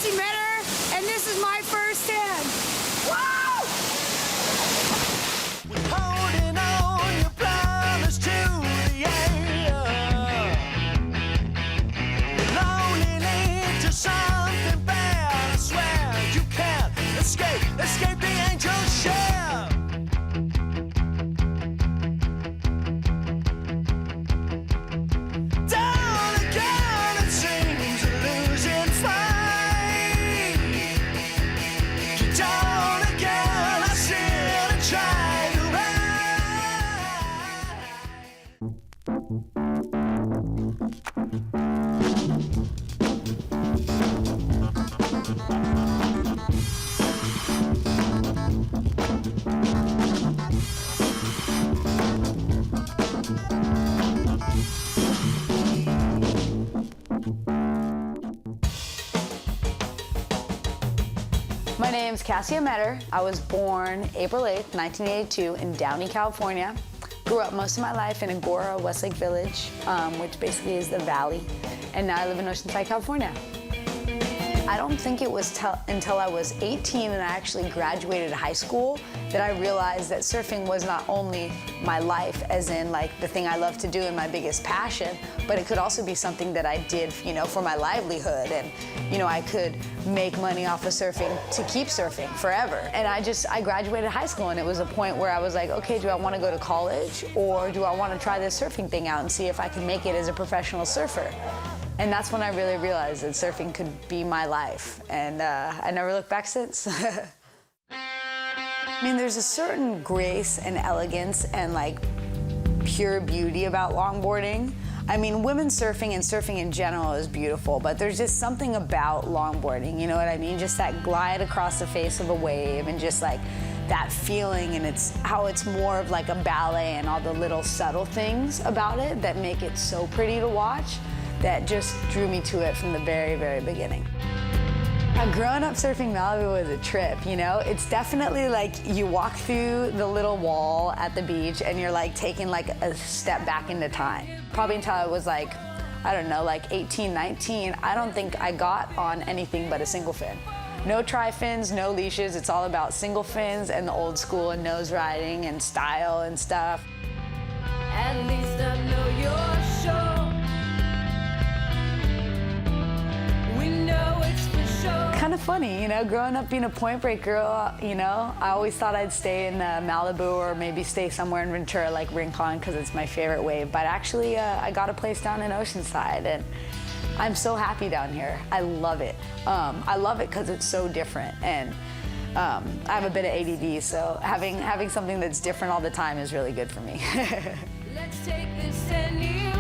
Kassia Meador, and this is my first hand. Wow! Holding on your promise to the end. Lonely lead to something bad. I swear you can't escape the angel's share. Down again, it seems a losing fight. You're down again, I still try to My name's Kassia Meador. I was born April 8th, 1982 in Downey, California. Grew up most of my life in Agora, Westlake Village, which basically is the valley. And now I live in Oceanside, California. I don't think it was until I was 18 and I actually graduated high school that I realized that surfing was not only my life, as in like the thing I love to do and my biggest passion, but it could also be something that I did, you know, for my livelihood. And, you know, I could make money off of surfing to keep surfing forever. And I graduated high school and it was a point where I was like, okay, do I want to go to college or do I want to try this surfing thing out and see if I can make it as a professional surfer? And that's when I really realized that surfing could be my life. And I never looked back since. I mean, there's a certain grace and elegance and like pure beauty about longboarding. I mean, women's surfing and surfing in general is beautiful, but there's just something about longboarding, you know what I mean? Just that glide across the face of a wave and just like that feeling, and it's how it's more of like a ballet and all the little subtle things about it that make it so pretty to watch that just drew me to it from the very, very beginning. Growing up surfing Malibu was a trip, you know? It's definitely like you walk through the little wall at the beach and you're like taking like a step back into time. Probably until I was like, I don't know, like 18, 19, I don't think I got on anything but a single fin. No tri-fins, no leashes, it's all about single fins and the old school and nose riding and style and stuff. At least I know you're sure. We know it's for sure. Kind of funny, you know, growing up being a Point Break girl, you know, I always thought I'd stay in Malibu or maybe stay somewhere in Ventura like Rincon because it's my favorite wave. But actually, I got a place down in Oceanside and I'm so happy down here. I love it. I love it because it's so different. And I have a bit of ADD, so having something that's different all the time is really good for me. Let's take this anywhere.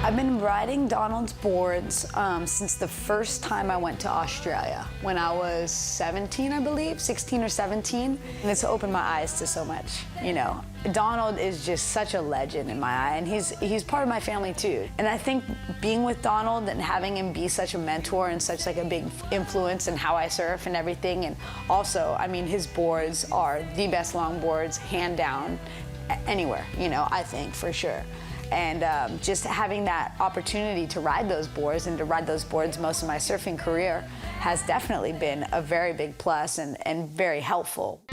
I've been riding Donald's boards since the first time I went to Australia when I was 17, I believe, 16 or 17. And it's opened my eyes to so much, you know. Donald is just such a legend in my eye, and he's part of my family too. And I think being with Donald and having him be such a mentor and such like a big influence in how I surf and everything, and also, I mean, his boards are the best longboards, hand down, anywhere, you know, I think, for sure. And just having that opportunity to ride those boards and to ride those boards most of my surfing career has definitely been a very big plus and very helpful.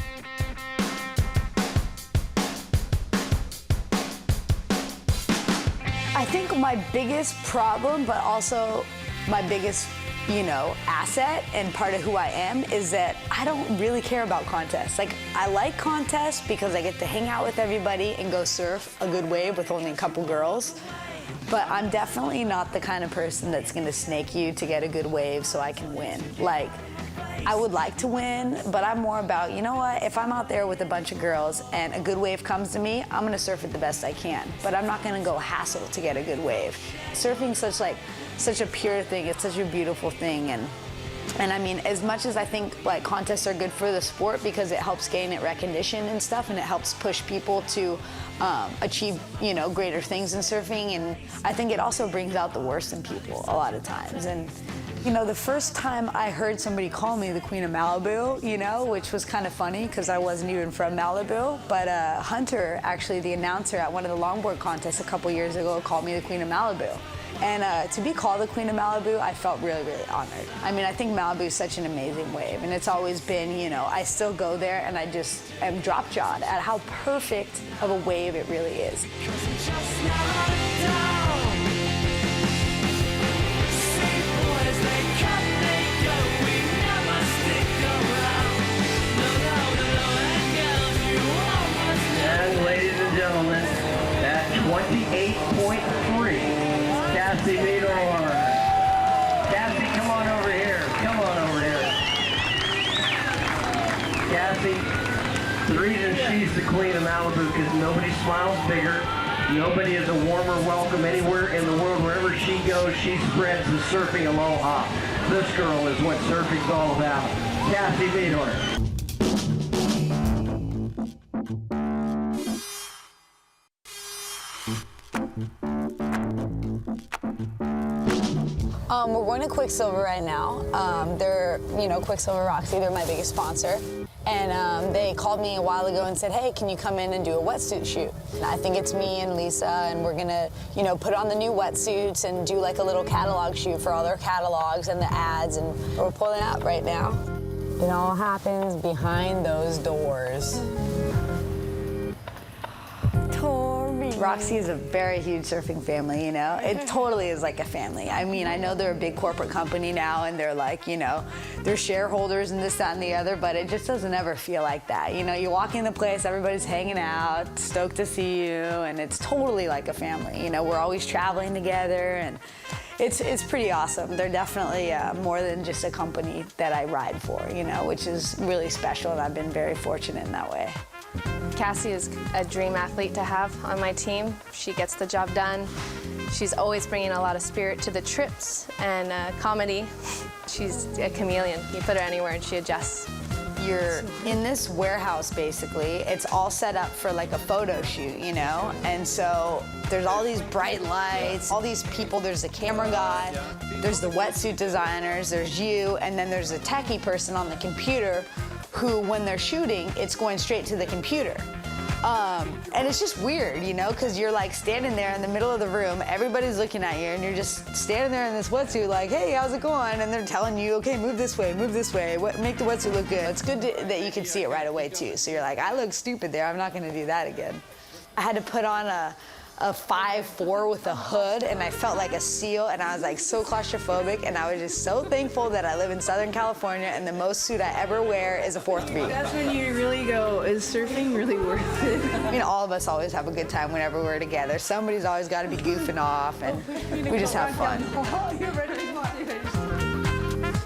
I think my biggest problem, but also my biggest, you know, asset and part of who I am is that I don't really care about contests. Like, I like contests because I get to hang out with everybody and go surf a good wave with only a couple girls. But I'm definitely not the kind of person that's gonna snake you to get a good wave so I can win. Like, I would like to win, but I'm more about, you know what, if I'm out there with a bunch of girls and a good wave comes to me, I'm gonna surf it the best I can. But I'm not gonna go hassle to get a good wave. Surfing's such a pure thing, it's such a beautiful thing. And I mean, as much as I think like contests are good for the sport because it helps gain it recognition and stuff, and it helps push people to achieve, you know, greater things in surfing, and I think it also brings out the worst in people a lot of times. And you know, the first time I heard somebody call me the Queen of Malibu, you know, which was kind of funny because I wasn't even from Malibu, but Hunter, actually the announcer at one of the longboard contests a couple years ago, called me the Queen of Malibu. And to be called the Queen of Malibu, I felt really, really honored. I mean, I think Malibu is such an amazing wave, and it's always been, you know, I still go there and I just am drop-jawed at how perfect of a wave it really is. And ladies and gentlemen, at 28.3, Kassia Meador. Kassie, come on over here. Come on over here. Kassie, the reason she's the Queen of Malibu is because nobody smiles bigger. Nobody is a warmer welcome anywhere in the world. Wherever she goes, she spreads the surfing aloha. This girl is what surfing's all about. Kassia Meador. We're going to Quicksilver right now. They're, you know, Quicksilver Roxy, they're my biggest sponsor. And they called me a while ago and said, hey, can you come in and do a wetsuit shoot? And I think it's me and Lisa, and we're gonna, you know, put on the new wetsuits and do like a little catalog shoot for all their catalogs and the ads, and we're pulling out right now. It all happens behind those doors. Roxy is a very huge surfing family, you know? It totally is like a family. I mean, I know they're a big corporate company now and they're like, you know, they're shareholders and this, that, and the other, but it just doesn't ever feel like that. You know, you walk in the place, everybody's hanging out, stoked to see you, and it's totally like a family. You know, we're always traveling together, and it's pretty awesome. They're definitely more than just a company that I ride for, you know, which is really special, and I've been very fortunate in that way. Kassia is a dream athlete to have on my team. She gets the job done. She's always bringing a lot of spirit to the trips and comedy. She's a chameleon. You put her anywhere and she adjusts. You're in this warehouse, basically. It's all set up for like a photo shoot, you know? And so there's all these bright lights, all these people. There's the camera guy, there's the wetsuit designers, there's you, and then there's a techie person on the computer who, when they're shooting, it's going straight to the computer. And it's just weird, you know, because you're like standing there in the middle of the room, everybody's looking at you, and you're just standing there in this wetsuit like, hey, how's it going? And they're telling you, okay, move this way, make the wetsuit look good. It's good that you can see it right away, too. So you're like, I look stupid there, I'm not gonna do that again. I had to put on a 5'4" with a hood, and I felt like a seal, and I was like so claustrophobic, and I was just so thankful that I live in Southern California and the most suit I ever wear is a 4'3". That's when you really go, is surfing really worth it? I mean, all of us always have a good time whenever we're together. Somebody's always got to be goofing off, and we just have fun.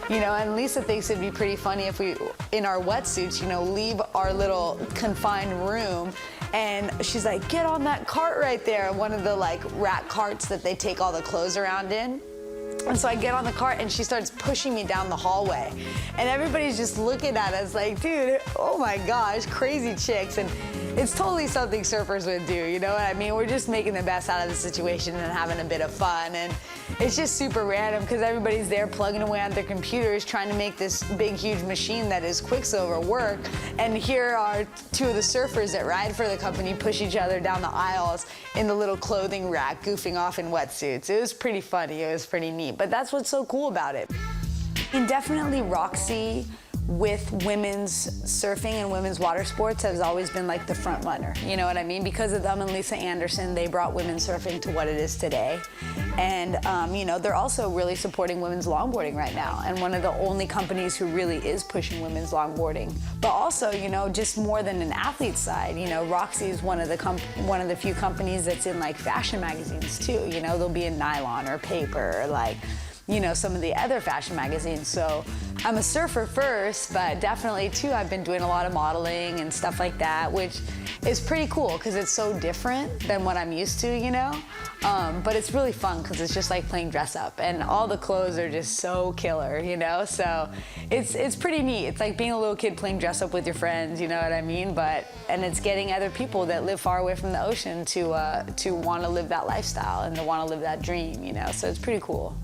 You know, and Lisa thinks it'd be pretty funny if we, in our wetsuits, you know, leave our little confined room, and she's like, get on that cart right there, one of the like rack carts that they take all the clothes around in. And so I get on the cart and she starts pushing me down the hallway. And everybody's just looking at us like, dude, oh my gosh, crazy chicks. And it's totally something surfers would do, you know what I mean? We're just making the best out of the situation and having a bit of fun. And it's just super random because everybody's there plugging away on their computers trying to make this big, huge machine that is Quicksilver work. And here are two of the surfers that ride for the company push each other down the aisles in the little clothing rack, goofing off in wetsuits. It was pretty funny, it was pretty neat. But that's what's so cool about it. And definitely Roxy with women's surfing and women's water sports has always been like the front runner. You know what I mean? Because of them and Lisa Anderson, they brought women's surfing to what it is today. And you know, they're also really supporting women's longboarding right now, and one of the only companies who really is pushing women's longboarding. But also, you know, just more than an athlete side, you know, Roxy is one of the few companies that's in like fashion magazines too. You know, they'll be in Nylon or Paper or like, you know, some of the other fashion magazines. So I'm a surfer first, but definitely too, I've been doing a lot of modeling and stuff like that, which is pretty cool because it's so different than what I'm used to, you know? But it's really fun because it's just like playing dress up, and all the clothes are just so killer, you know? So it's pretty neat. It's like being a little kid playing dress up with your friends, you know what I mean? And it's getting other people that live far away from the ocean to want to live that lifestyle and to want to live that dream, you know? So it's pretty cool.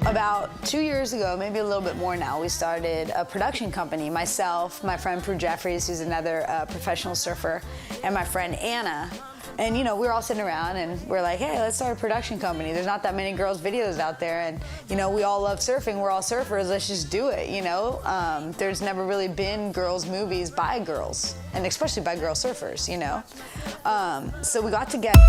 About 2 years ago, maybe a little bit more now, we started a production company. Myself, my friend Prue Jeffries, who's another professional surfer, and my friend Anna. And, you know, we were all sitting around and we're like, hey, let's start a production company. There's not that many girls' videos out there. And, you know, we all love surfing. We're all surfers. Let's just do it, you know? There's never really been girls' movies by girls, and especially by girl surfers, you know? So we got together.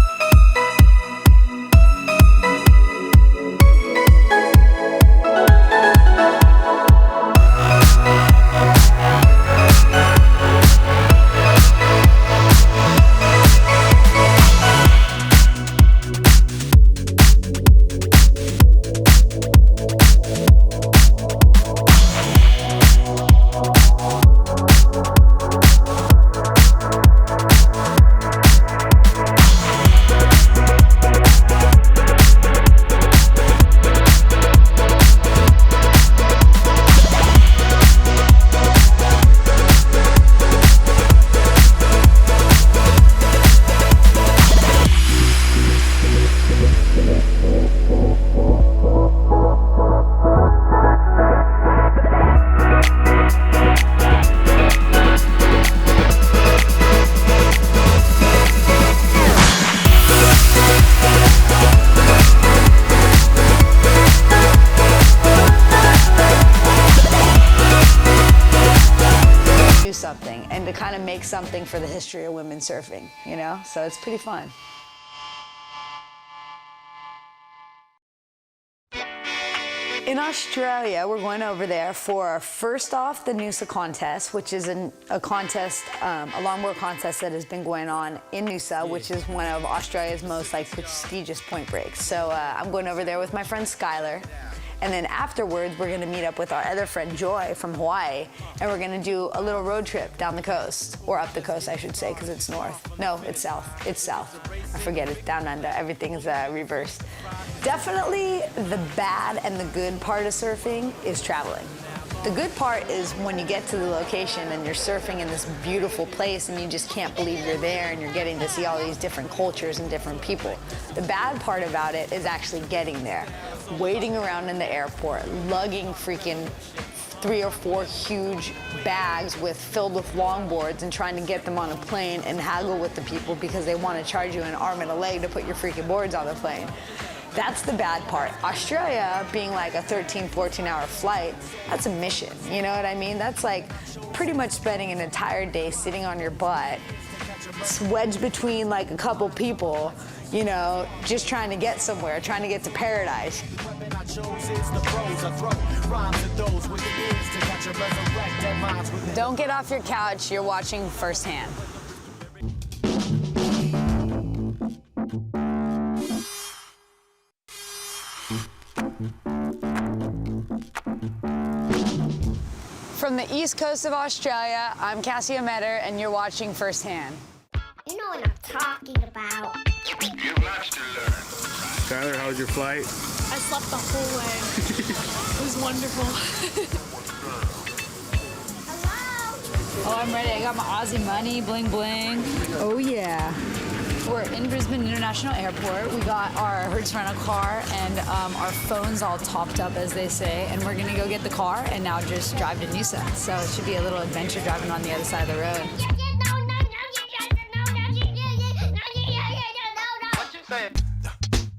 Something and to kind of make something for the history of women surfing, you know? So it's pretty fun. In Australia, we're going over there for, first off, the Noosa contest, which is a contest, a longboard contest that has been going on in Noosa, which is one of Australia's most prestigious point breaks. So I'm going over there with my friend Skylar. And then afterwards, we're gonna meet up with our other friend Joy from Hawaii, and we're gonna do a little road trip down the coast, or up the coast, I should say, because it's north. No, it's south. It's south. I forget it. Down under. Everything is reversed. Definitely the bad and the good part of surfing is traveling. The good part is when you get to the location and you're surfing in this beautiful place and you just can't believe you're there and you're getting to see all these different cultures and different people. The bad part about it is actually getting there, waiting around in the airport, lugging freaking 3 or 4 huge bags filled with longboards and trying to get them on a plane and haggle with the people because they want to charge you an arm and a leg to put your freaking boards on the plane. That's the bad part. Australia being like a 13, 14-hour flight, that's a mission, you know what I mean? That's like pretty much spending an entire day sitting on your butt, wedged between like a couple people, you know, just trying to get somewhere, trying to get to paradise. Don't get off your couch, you're watching firsthand. From the east coast of Australia, I'm Kassia Meador, and you're watching Firsthand. You know what I'm talking about. You have lots to learn. Tyler, how was your flight? I slept the whole way. It was wonderful. Hello? Oh, I'm ready. I got my Aussie money, bling bling. Oh yeah. We're in Brisbane International Airport. We got our Hertz rental car and our phones all topped up, as they say, and we're gonna go get the car and now just drive to Noosa. So it should be a little adventure driving on the other side of the road.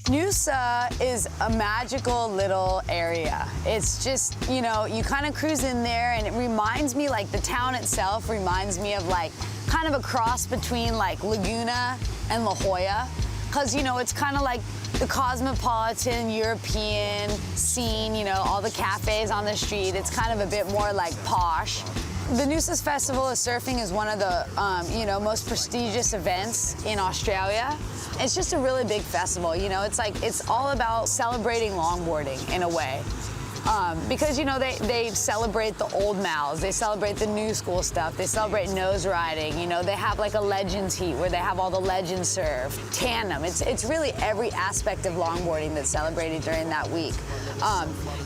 Noosa is a magical little area. It's just, you know, you kind of cruise in there and it reminds me, like the town itself reminds me of like kind of a cross between like Laguna and La Jolla. Cause you know, it's kind of like the cosmopolitan European scene, you know, all the cafes on the street. It's kind of a bit more like posh. The Noosa's Festival of Surfing is one of the, you know, most prestigious events in Australia. It's just a really big festival, you know. It's like, it's all about celebrating longboarding in a way. Because, you know, they celebrate the old mouths, they celebrate the new school stuff, they celebrate nose riding, you know, they have like a Legends heat where they have all the legends surf, tandem. It's really every aspect of longboarding that's celebrated during that week.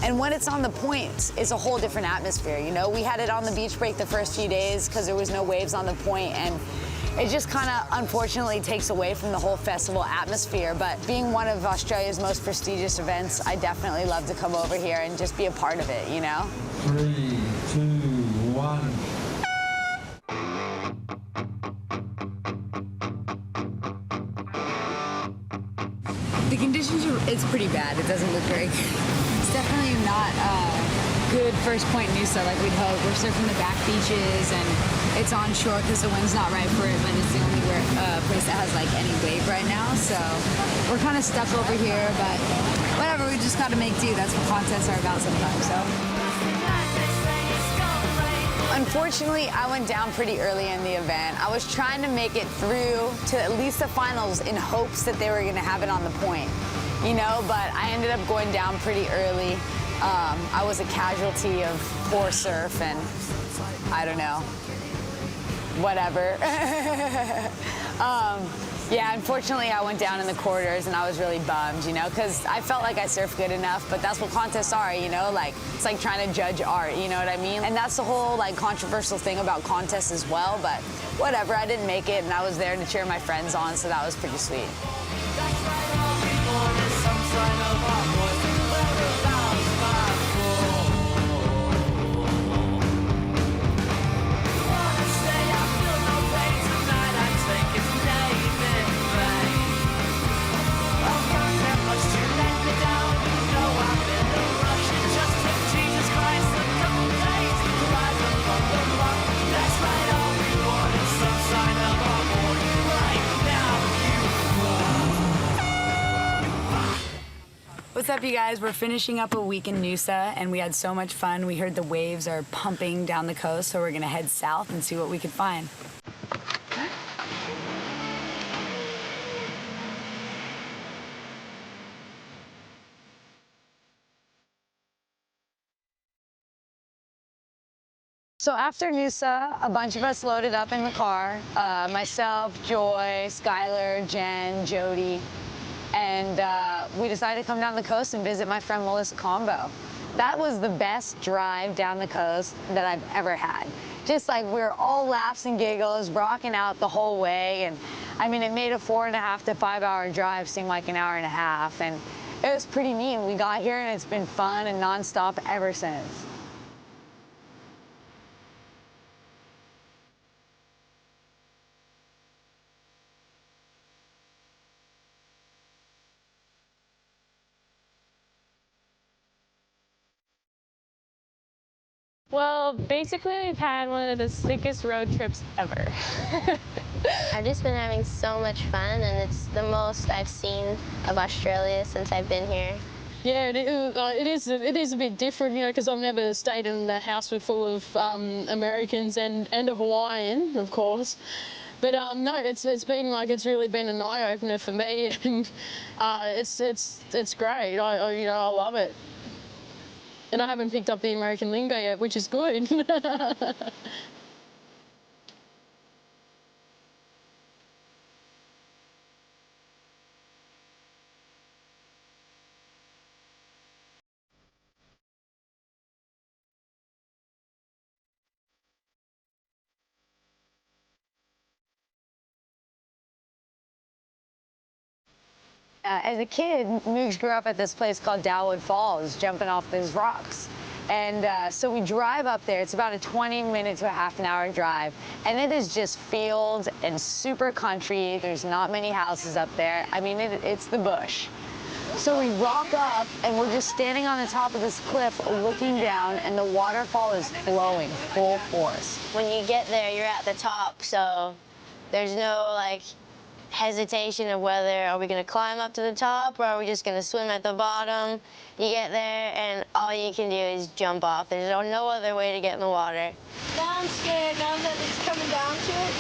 And when it's on the point, it's a whole different atmosphere, you know. We had it on the beach break the first few days because there was no waves on the point, and it just kind of unfortunately takes away from the whole festival atmosphere. But being one of Australia's most prestigious events, I definitely love to come over here and just be a part of it, you know? 3, 2, 1. it's pretty bad. It doesn't look very good. It's definitely not good first point Noosa like we'd hope. We're surfing the back beaches and it's on shore because the wind's not right for it, but it's the only place that has like any wave right now. So we're kind of stuck over here, but whatever, we just got to make do. That's what contests are about sometimes. So. Unfortunately, I went down pretty early in the event. I was trying to make it through to at least the finals in hopes that they were going to have it on the point, you know, but I ended up going down pretty early. I was a casualty of poor surf and I don't know, whatever. Yeah, unfortunately, I went down in the quarters and I was really bummed, you know, because I felt like I surfed good enough, but that's what contests are, you know, like, it's like trying to judge art, you know what I mean? And that's the whole, like, controversial thing about contests as well, but whatever, I didn't make it and I was there to cheer my friends on, so that was pretty sweet. What's up, you guys? We're finishing up a week in Noosa, and we had so much fun. We heard the waves are pumping down the coast, so we're gonna head south and see what we could find. So after Noosa, a bunch of us loaded up in the car. Myself, Joy, Skylar, Jen, Jody. And we decided to come down the coast and visit my friend Melissa Combo. That was the best drive down the coast that I've ever had. Just like we were all laughs and giggles, rocking out the whole way. And I mean, it made a 4.5 to 5 hour drive seem like an hour and a half. And it was pretty neat. We got here and it's been fun and nonstop ever since. Well, basically, we've had one of the sickest road trips ever. I've just been having so much fun, and it's the most I've seen of Australia since I've been here. Yeah, it is a bit different, you know, because I've never stayed in a house with full of Americans and a Hawaiian, of course. But no, it's been like it's really been an eye opener for me, and it's great. I love it. And I haven't picked up the American lingo yet, which is good. As a kid, Moogs grew up at this place called Dalwood Falls, jumping off these rocks. And so we drive up there. It's about a 20-minute to a half an hour drive. And it is just fields and super country. There's not many houses up there. I mean, it's the bush. So we rock up, and we're just standing on the top of this cliff looking down, and the waterfall is flowing full force. When you get there, you're at the top, so there's no, like, hesitation of whether are we going to climb up to the top or are we just going to swim at the bottom. You get there, and all you can do is jump off. There's no other way to get in the water. Now I'm scared, now that it's coming down to it.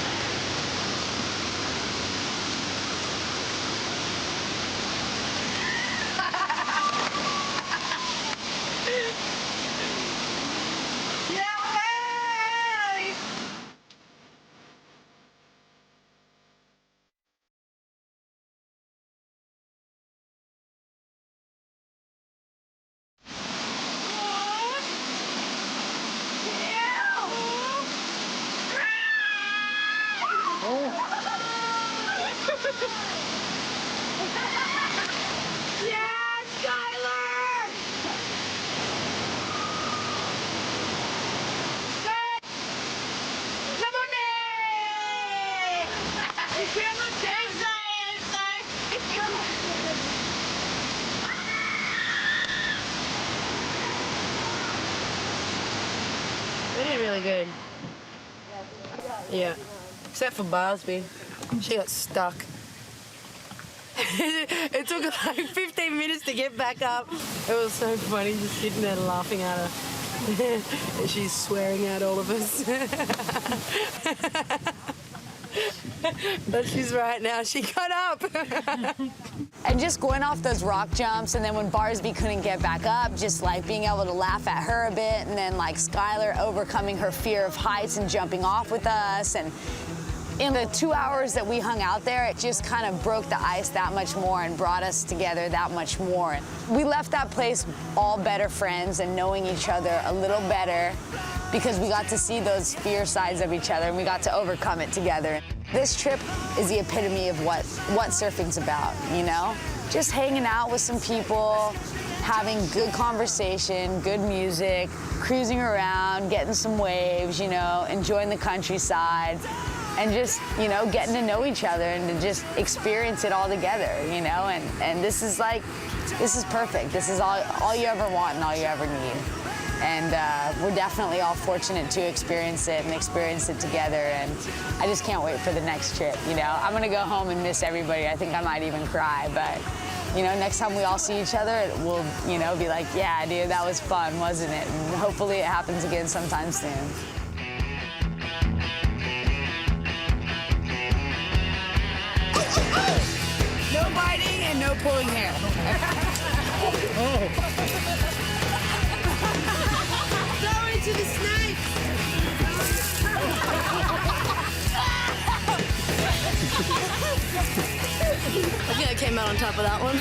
We did really good. Yeah. Except for Bosby. She got stuck. It took like 15 minutes to get back up. It was so funny just sitting there laughing at her. And she's swearing at all of us. But she's right now. She got up. And just going off those rock jumps, and then when Barsby couldn't get back up, just like being able to laugh at her a bit, and then like Skylar overcoming her fear of heights and jumping off with us. And in the 2 hours that we hung out there, it just kind of broke the ice that much more and brought us together that much more. We left that place all better friends and knowing each other a little better because we got to see those fear sides of each other and we got to overcome it together. This trip is the epitome of what surfing's about, you know? Just hanging out with some people, having good conversation, good music, cruising around, getting some waves, you know, enjoying the countryside, and just, you know, getting to know each other and to just experience it all together, you know? And this is like, this is perfect. This is all you ever want and all you ever need. And we're definitely all fortunate to experience it and experience it together. And I just can't wait for the next trip, you know? I'm gonna go home and miss everybody. I think I might even cry, but, you know, next time we all see each other, we'll, you know, be like, yeah, dude, that was fun, wasn't it? And hopefully it happens again sometime soon. No biting and no pulling hair. Sorry to the snake! I think I came out on top of that one.